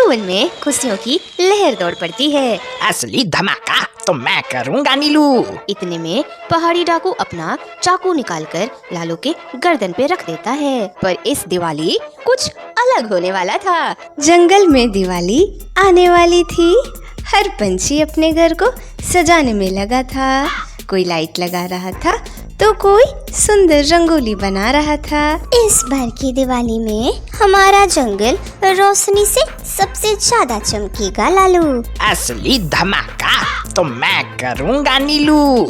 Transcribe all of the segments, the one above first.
डमरूवन में खुशियों की लहर दौड़ पड़ती है। असली धमाका तो मैं करूँगा नीलू। इतने में पहाड़ी डाकू अपना चाकू निकालकर लालू के गर्दन पे रख देता है। पर इस दिवाली कुछ अलग होने वाला था। जंगल में दिवाली आने वाली थी। हर पंछी अपने घर को सजाने में लगा था। कोई लाइट लगा रहा था तो कोई सुंदर रंगोली बना रहा था। इस बार की दिवाली में हमारा जंगल रोशनी से सबसे ज्यादा चमकेगा लालू। असली धमाका तो मैं करूँगा नीलू।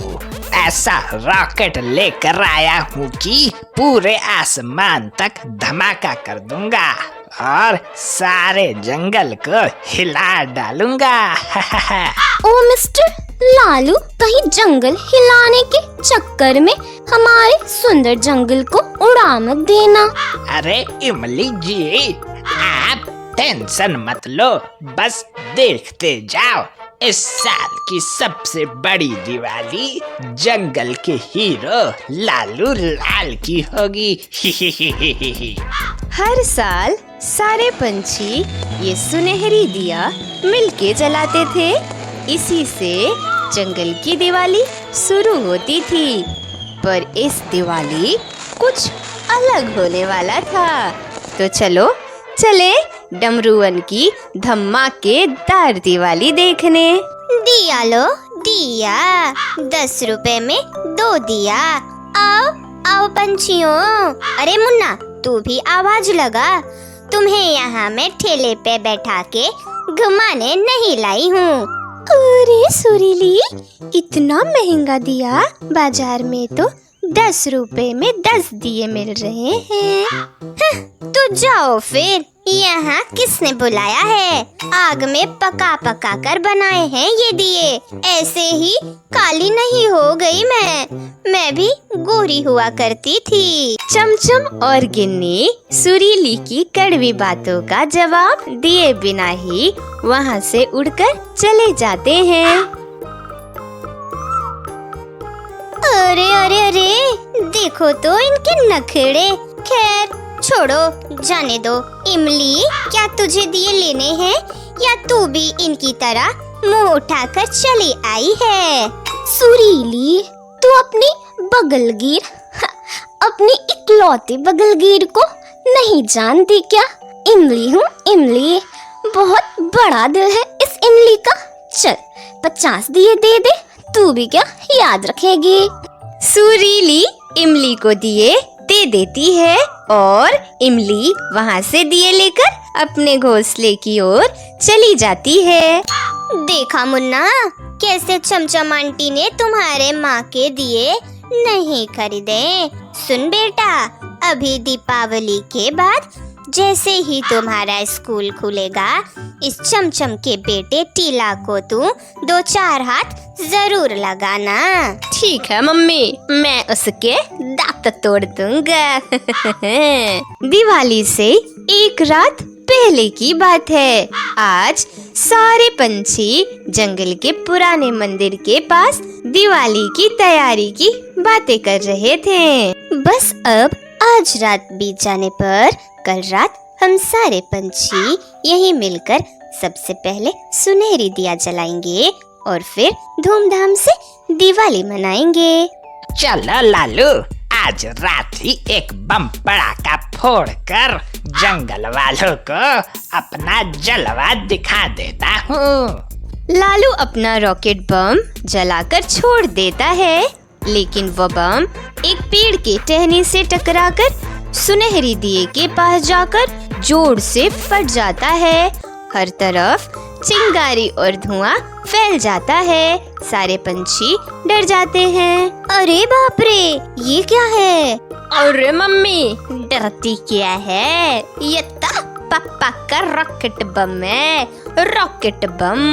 ऐसा रॉकेट लेकर आया हूँ कि पूरे आसमान तक धमाका कर दूंगा और सारे जंगल को हिला डालूंगा। ओ मिस्टर लालू, कहीं जंगल हिलाने के चक्कर में हमारे सुंदर जंगल को उड़ा मत देना। अरे इमली जी, आप टेंशन मत लो, बस देखते जाओ। इस साल की सबसे बड़ी दिवाली जंगल के हीरो लालू लाल की होगी। हर साल सारे पंछी ये सुनहरी दिया मिलके जलाते थे। इसी से जंगल की दिवाली शुरू होती थी। पर इस दिवाली कुछ अलग होने वाला था। तो चलो चले डमरूवन की धमाकेदार दिवाली देखने। दिया लो दिया, 10 रुपए में 2 दिया। आओ आओ पंछियों। अरे मुन्ना, तू भी आवाज लगा। तुम्हें यहाँ मैं ठेले पे बैठा के घुमाने नहीं लाई हूँ। अरे सुरीली, इतना महंगा दिया? बाजार में तो 10 रुपए में 10 दिए मिल रहे हैं। तो जाओ फिर, यहाँ किसने बुलाया है? आग में पका पका कर बनाए हैं ये दिए। ऐसे ही काली नहीं हो गई मैं भी गोरी हुआ करती थी। चमचम और गिन्नी सुरीली की कड़वी बातों का जवाब दिए बिना ही वहाँ से उड़कर चले जाते हैं। अरे अरे अरे, देखो तो इनके नखरे। खैर छोड़ो, जाने दो। इमली, क्या तुझे दिए लेने हैं या तू भी इनकी तरह मुंह उठाकर चली आई है? सुरीली, तू अपनी बगलगीर, अपनी इकलौती बगलगीर को नहीं जानती क्या? इमली हूँ इमली, बहुत बड़ा दिल है इस इमली का। चल 50 दिए दे दे, तू भी क्या याद रखेगी। सुरीली इमली को दिए दे देती है और इमली वहाँ से दिए लेकर अपने घोंसले की ओर चली जाती है। देखा मुन्ना, कैसे चमचम आंटी ने तुम्हारे माँ के दिए नहीं खरीदे। सुन बेटा, अभी दीपावली के बाद जैसे ही तुम्हारा स्कूल खुलेगा, इस चमचम के बेटे टीला को तू 2-4 हाथ जरूर लगाना। ठीक है मम्मी, मैं उसके दांत तोड़ दूंगा। दिवाली से एक रात पहले की बात है। आज सारे पंछी जंगल के पुराने मंदिर के पास दिवाली की तैयारी की बातें कर रहे थे। बस अब आज रात बीत जाने पर कल रात हम सारे पंछी यहीं मिलकर सबसे पहले सुनहरी दिया जलाएंगे और फिर धूमधाम से दिवाली मनाएंगे। चलो लालू, आज रात ही एक बम पड़ाका फोड़कर जंगल वालों को अपना जलवा दिखा देता हूँ। लालू अपना रॉकेट बम जलाकर छोड़ देता है, लेकिन वो बम एक पेड़ के टहनी से टकराकर सुनहरी दिए के पास जाकर जोर से फट जाता है। हर तरफ चिंगारी और धुआं फैल जाता है। सारे पंछी डर जाते हैं। अरे बाप रे, ये क्या है? अरे मम्मी, डरती क्या है? ये तो पापा का रॉकेट बम है। रॉकेट बम,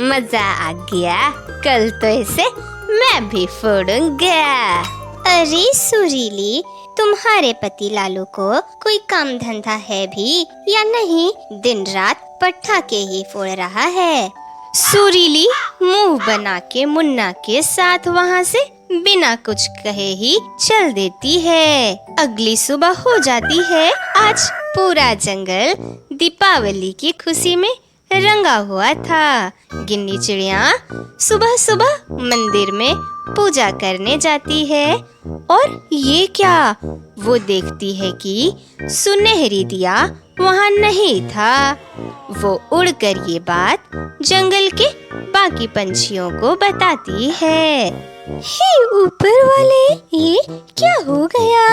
मजा आ गया। कल तो इसे मैं भी फोड़ूंगा। अरे सुरीली, तुम्हारे पति लालू को कोई काम धंधा है भी या नहीं? दिन रात पटाखे ही फोड़ रहा है। सुरीली मुंह बना के मुन्ना के साथ वहाँ से बिना कुछ कहे ही चल देती है। अगली सुबह हो जाती है। आज पूरा जंगल दीपावली की खुशी में रंगा हुआ था। गिन्नी चिड़िया सुबह सुबह मंदिर में पूजा करने जाती है और ये क्या, वो देखती है कि सुनहरी दिया वहाँ नहीं था। वो उड़कर ये बात जंगल के बाकी पंछियों को बताती है। हे ऊपर वाले, ये क्या हो गया?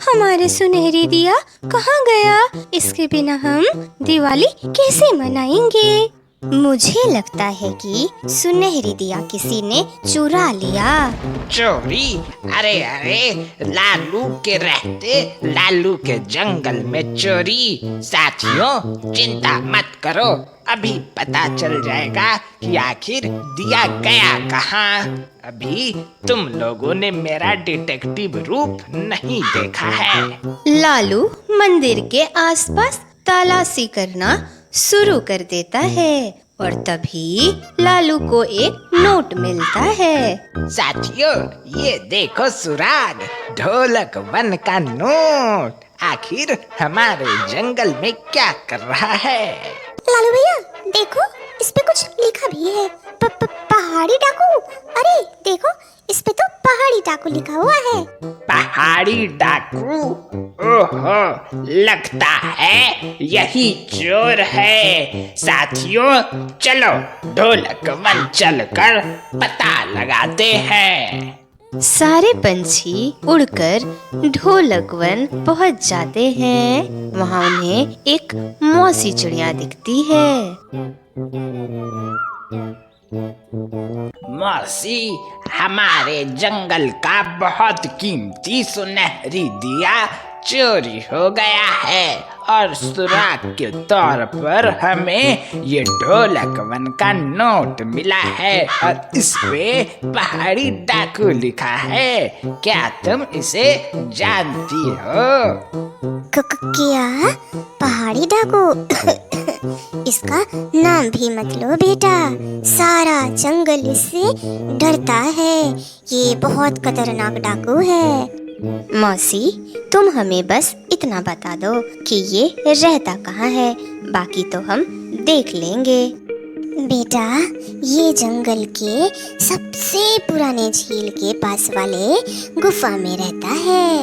हमारे सुनहरी दिया कहाँ गया? इसके बिना हम दिवाली कैसे मनाएंगे? मुझे लगता है कि सुनहरी दिया किसी ने चुरा लिया। चोरी? अरे अरे, लालू के रहते लालू के जंगल में चोरी। साथियों, चिंता मत करो, अभी पता चल जाएगा कि आखिर दिया गया कहाँ। अभी तुम लोगों ने मेरा डिटेक्टिव रूप नहीं देखा है। लालू मंदिर के आसपास तलाशी करना शुरू कर देता है और तभी लालू को एक नोट मिलता है। साथियों, ये देखो सुराग, ढोलक वन का नोट। आखिर हमारे जंगल में क्या कर रहा है? लालू भैया देखो, इस पे कुछ लिखा भी है। पहाड़ी डाकू। अरे देखो, इस पे तो पहाड़ी डाकू लिखा हुआ है। पहाड़ी डाकू? ओहो, लगता है यही चोर है। साथियों, चलो ढोलक वन चलकर पता लगाते हैं। सारे पंछी उड़कर ढोलक वन पहुंच जाते हैं। वहाँ उन्हें एक मौसी चिड़िया दिखती है। मौसी, हमारे जंगल का बहुत कीमती सुनहरी दिया चोरी हो गया है और सुराग के तौर पर हमें ये ढोलक वन का नोट मिला है और इस पे पहाड़ी डाकू लिखा है। क्या तुम इसे जानती हो? क्या? पहाड़ी डाकू? इसका नाम भी मत लो बेटा, सारा जंगल इससे डरता है। ये बहुत खतरनाक डाकू है। मौसी, तुम हमें बस इतना बता दो कि ये रहता कहाँ है, बाकी तो हम देख लेंगे। बेटा, ये जंगल के सबसे पुराने झील के पास वाले गुफा में रहता है।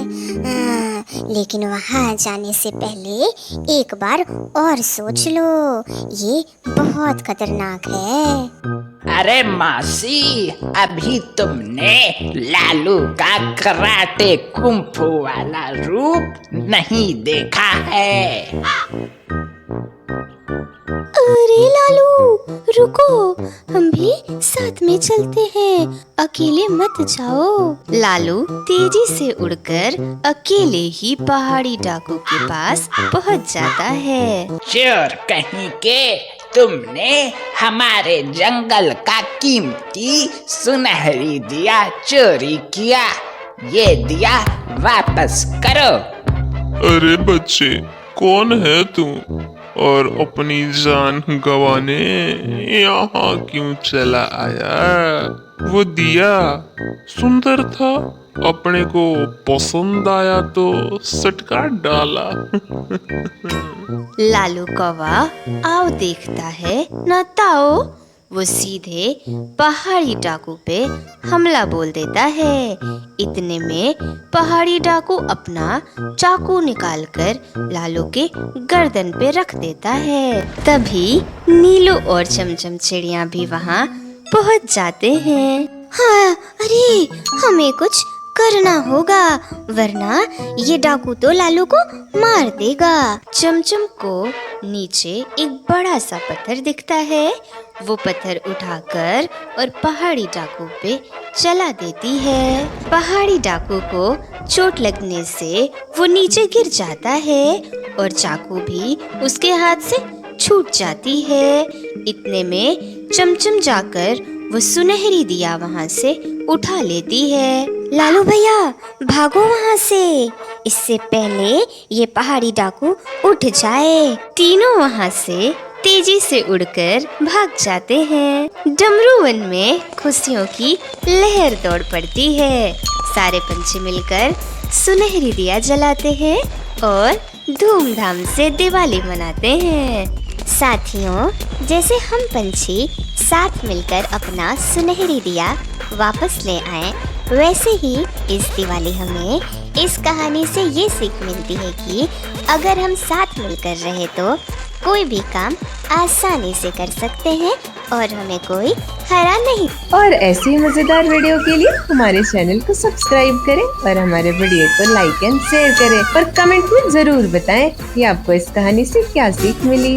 लेकिन वहाँ जाने से पहले एक बार और सोच लो, ये बहुत खतरनाक है। अरे मौसी, अभी तुमने लालू का कराटे कुंफू वाला रूप नहीं देखा है। अरे लालू, रुको, हम भी साथ में चलते हैं, अकेले मत जाओ। लालू तेजी से उड़कर अकेले ही पहाड़ी डाकू के पास पहुंच जाता है। चोर कहीं के, तुमने हमारे जंगल का कीमती सुनहरी दिया चोरी किया। ये दिया वापस करो। अरे बच्चे, कौन है तू और अपनी जान गंवाने यहाँ क्यों चला आया? वो दिया सुंदर था, अपने को पसंद आया तो सटका डाला। लालू कौवा आओ देखता है न ताओ, वो सीधे पहाड़ी डाकू पे हमला बोल देता है। इतने में पहाड़ी डाकू अपना चाकू निकालकर लालू के गर्दन पे रख देता है। तभी नीलू और चमचम चिड़िया भी वहाँ पहुँच जाते हैं। हाँ, अरे हमें कुछ करना होगा, वरना ये डाकू तो लालू को मार देगा। चमचम को नीचे एक बड़ा सा पत्थर दिखता है। वो पत्थर उठाकर और पहाड़ी डाकू पे चला देती है। पहाड़ी डाकू को चोट लगने से वो नीचे गिर जाता है और चाकू भी उसके हाथ से छूट जाती है। इतने में चमचम जाकर वो सुनहरी दिया वहाँ से उठा लेती है। लालू भैया भागो वहाँ से, इससे पहले ये पहाड़ी डाकू उठ जाए। तीनों वहाँ से तेजी से उड़कर भाग जाते हैं। डमरू वन में खुशियों की लहर दौड़ पड़ती है। सारे पंछी मिलकर सुनहरी दिया जलाते हैं और धूमधाम से दिवाली मनाते हैं। साथियों, जैसे हम पंछी साथ मिलकर अपना सुनहरी दिया वापस ले आए, वैसे ही इस दिवाली हमें इस कहानी से ये सीख मिलती है कि अगर हम साथ मिलकर रहे तो कोई भी काम आसानी से कर सकते हैं और हमें कोई हरा नहीं। और ऐसे ही मजेदार वीडियो के लिए हमारे चैनल को सब्सक्राइब करें और हमारे वीडियो को लाइक एंड शेयर करें और कमेंट में जरूर बताएं कि आपको इस कहानी से क्या सीख मिली।